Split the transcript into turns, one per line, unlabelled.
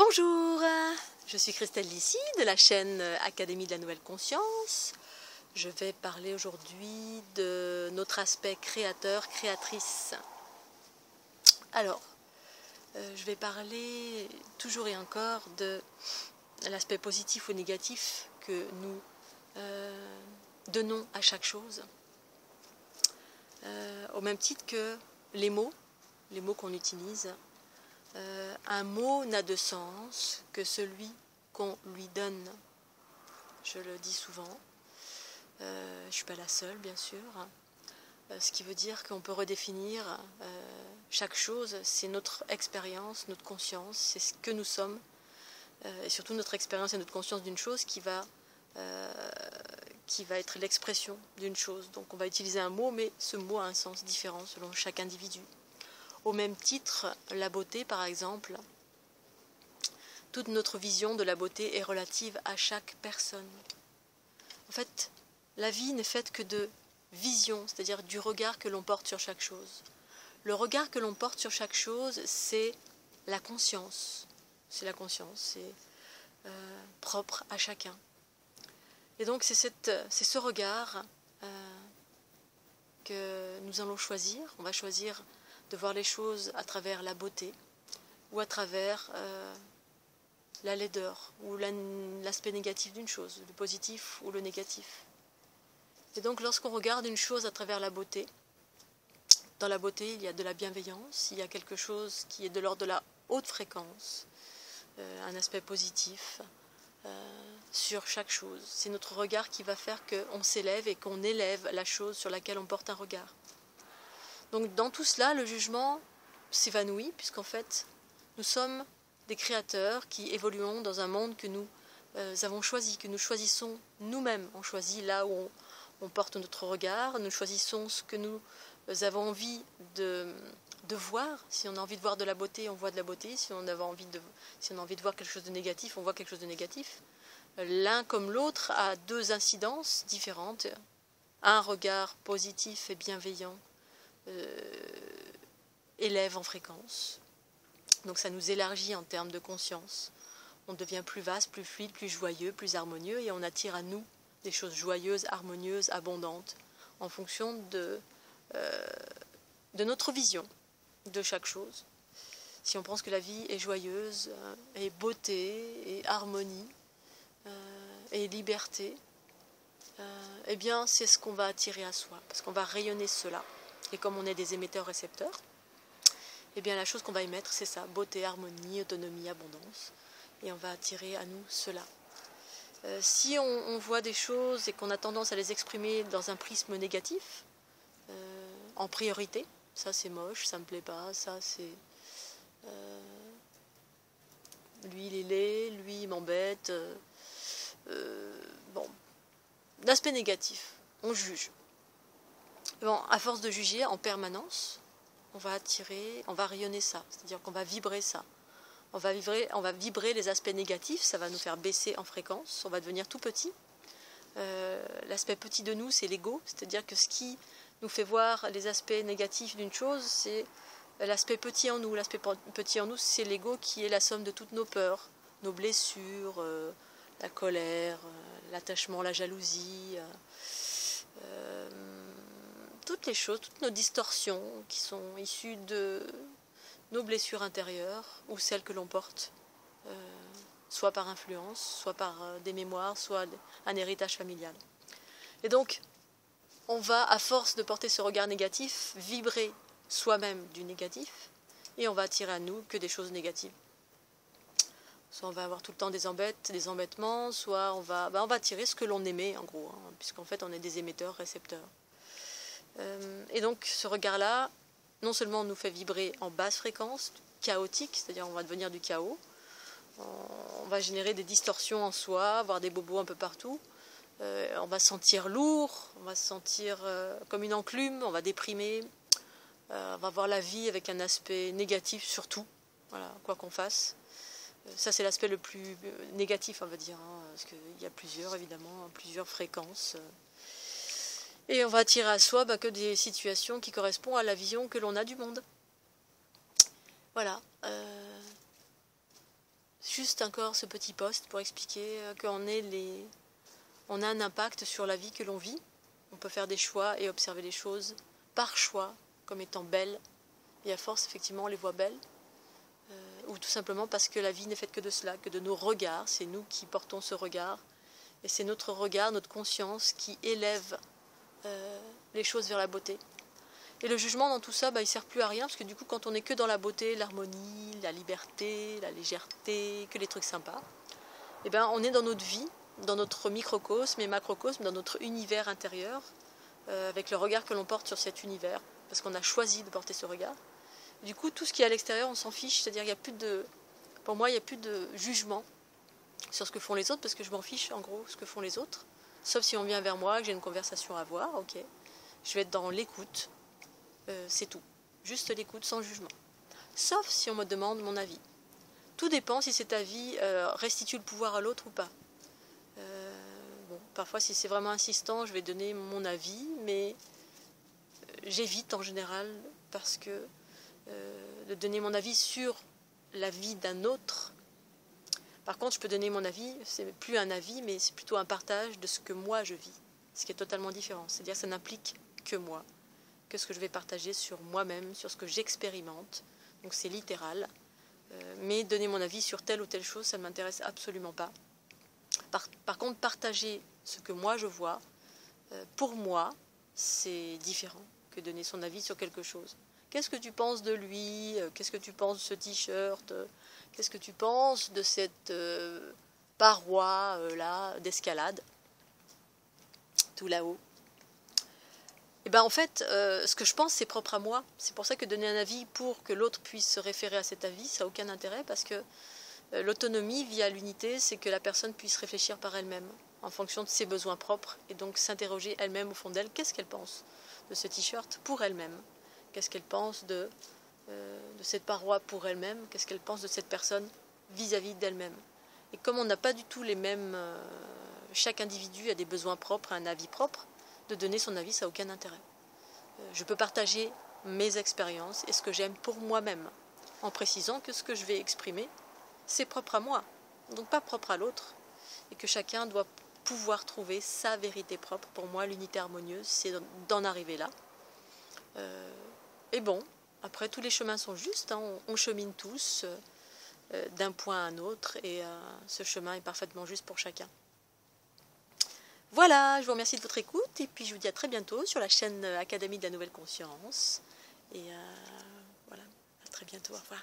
Bonjour, je suis Christelle Lissy de la chaîne Académie de la Nouvelle Conscience. Je vais parler aujourd'hui de notre aspect créateur-créatrice. Alors, je vais parler toujours et encore de l'aspect positif ou négatif que nous donnons à chaque chose. Au même titre que les mots qu'on utilise. Un mot n'a de sens que celui qu'on lui donne. Je le dis souvent. Je ne suis pas la seule, bien sûr. Ce qui veut dire qu'on peut redéfinir chaque chose. C'est notre expérience, notre conscience, c'est ce que nous sommes. Et surtout notre expérience et notre conscience d'une chose qui va être l'expression d'une chose. Donc on va utiliser un mot, mais ce mot a un sens différent selon chaque individu. Au même titre, la beauté, par exemple, toute notre vision de la beauté est relative à chaque personne. En fait, la vie n'est faite que de vision, c'est-à-dire du regard que l'on porte sur chaque chose. Le regard que l'on porte sur chaque chose, c'est la conscience. C'est la conscience, c'est propre à chacun. Et donc c'est ce regard que nous allons choisir. On va choisir de voir les choses à travers la beauté ou à travers la laideur ou l'aspect négatif d'une chose, le positif ou le négatif. Et donc lorsqu'on regarde une chose à travers la beauté, dans la beauté il y a de la bienveillance, il y a quelque chose qui est de l'ordre de la haute fréquence, un aspect positif sur chaque chose. C'est notre regard qui va faire qu'on s'élève et qu'on élève la chose sur laquelle on porte un regard. Donc dans tout cela, le jugement s'évanouit, puisqu'en fait, nous sommes des créateurs qui évoluons dans un monde que nous avons choisi, que nous choisissons nous-mêmes. On choisit là où on porte notre regard, nous choisissons ce que nous avons envie de voir. Si on a envie de voir de la beauté, on voit de la beauté. Si on a envie de voir quelque chose de négatif, on voit quelque chose de négatif. L'un comme l'autre a deux incidences différentes. Un regard positif et bienveillant élève en fréquence. Donc ça nous élargit en termes de conscience. On devient plus vaste, plus fluide, plus joyeux, plus harmonieux et on attire à nous des choses joyeuses, harmonieuses, abondantes en fonction de notre vision de chaque chose. Si on pense que la vie est joyeuse, et beauté, et harmonie, et liberté, eh bien c'est ce qu'on va attirer à soi, parce qu'on va rayonner cela. Et comme on est des émetteurs-récepteurs, eh bien la chose qu'on va émettre, c'est ça, beauté, harmonie, autonomie, abondance. Et on va attirer à nous cela. Si on voit des choses et qu'on a tendance à les exprimer dans un prisme négatif, en priorité, ça c'est moche, ça me plaît pas, ça c'est... lui il est laid, lui il m'embête. Bon, l'aspect négatif, on juge. Bon, à force de juger en permanence, on va attirer, on va rayonner ça, c'est-à-dire qu'on va vibrer ça. On va vibrer les aspects négatifs, ça va nous faire baisser en fréquence, on va devenir tout petit. L'aspect petit de nous, c'est l'ego, c'est-à-dire que ce qui nous fait voir les aspects négatifs d'une chose, c'est l'aspect petit en nous. L'aspect petit en nous, c'est l'ego qui est la somme de toutes nos peurs, nos blessures, la colère, l'attachement, la jalousie, toutes les choses, toutes nos distorsions qui sont issues de nos blessures intérieures ou celles que l'on porte, soit par influence, soit par des mémoires, soit un héritage familial. Et donc, on va, à force de porter ce regard négatif, vibrer soi-même du négatif, et on va attirer à nous que des choses négatives. Soit on va avoir tout le temps des embêtements, soit on va attirer ce que l'on aimait, en gros, hein, puisqu'en fait on est des émetteurs-récepteurs. Et donc ce regard-là, non seulement on nous fait vibrer en basse fréquence, chaotique, c'est-à-dire on va devenir du chaos, on va générer des distorsions en soi, avoir des bobos un peu partout, on va se sentir lourd, on va se sentir comme une enclume, on va déprimer, on va voir la vie avec un aspect négatif surtout, voilà, quoi qu'on fasse. Ça c'est l'aspect le plus négatif, on va dire, hein, parce qu'il y a plusieurs, évidemment, plusieurs fréquences. Et on va attirer à soi que des situations qui correspondent à la vision que l'on a du monde. Voilà. juste encore ce petit post pour expliquer on a un impact sur la vie que l'on vit. On peut faire des choix et observer les choses par choix comme étant belles. Et à force, effectivement, on les voit belles. Ou tout simplement parce que la vie n'est faite que de cela, que de nos regards. C'est nous qui portons ce regard. Et c'est notre regard, notre conscience qui élève les choses vers la beauté. Et le jugement dans tout ça, il ne sert plus à rien, parce que du coup, quand on n'est que dans la beauté, l'harmonie, la liberté, la légèreté, que les trucs sympas, on est dans notre vie, dans notre microcosme et macrocosme, dans notre univers intérieur, avec le regard que l'on porte sur cet univers, parce qu'on a choisi de porter ce regard. Du coup, tout ce qui est à l'extérieur, on s'en fiche, c'est-à-dire pour moi, il n'y a plus de jugement sur ce que font les autres, parce que je m'en fiche, en gros, ce que font les autres, sauf si on vient vers moi, que j'ai une conversation à avoir, ok, je vais être dans l'écoute, c'est tout, juste l'écoute sans jugement, sauf si on me demande mon avis. Tout dépend si cet avis restitue le pouvoir à l'autre ou pas. Parfois, si c'est vraiment insistant, je vais donner mon avis, mais j'évite en général parce que de donner mon avis sur la vie d'un autre. Par contre, je peux donner mon avis, c'est plus un avis, mais c'est plutôt un partage de ce que moi je vis, ce qui est totalement différent. C'est-à-dire que ça n'implique que moi, que ce que je vais partager sur moi-même, sur ce que j'expérimente. Donc c'est littéral. Mais donner mon avis sur telle ou telle chose, ça ne m'intéresse absolument pas. Par contre, partager ce que moi je vois, pour moi, c'est différent que donner son avis sur quelque chose. Qu'est-ce que tu penses de lui? Qu'est-ce que tu penses de ce t-shirt? Qu'est-ce que tu penses de cette paroi là d'escalade tout là-haut? En fait, ce que je pense, c'est propre à moi. C'est pour ça que donner un avis pour que l'autre puisse se référer à cet avis, ça n'a aucun intérêt, parce que l'autonomie via l'unité, c'est que la personne puisse réfléchir par elle-même, en fonction de ses besoins propres, et donc s'interroger elle-même au fond d'elle, qu'est-ce qu'elle pense de ce t-shirt pour elle-même? Qu'est-ce qu'elle pense de cette paroi pour elle-même? Qu'est-ce qu'elle pense de cette personne vis-à-vis d'elle-même? Et comme on n'a pas du tout les mêmes... chaque individu a des besoins propres, un avis propre, de donner son avis, ça n'a aucun intérêt. Je peux partager mes expériences et ce que j'aime pour moi-même, en précisant que ce que je vais exprimer, c'est propre à moi, donc pas propre à l'autre, et que chacun doit pouvoir trouver sa vérité propre. Pour moi, l'unité harmonieuse, c'est d'en arriver là. Et bon, après, tous les chemins sont justes, hein, on chemine tous d'un point à un autre, et ce chemin est parfaitement juste pour chacun. Voilà, je vous remercie de votre écoute, et puis je vous dis à très bientôt sur la chaîne Académie de la Nouvelle Conscience. Et voilà, à très bientôt, au revoir.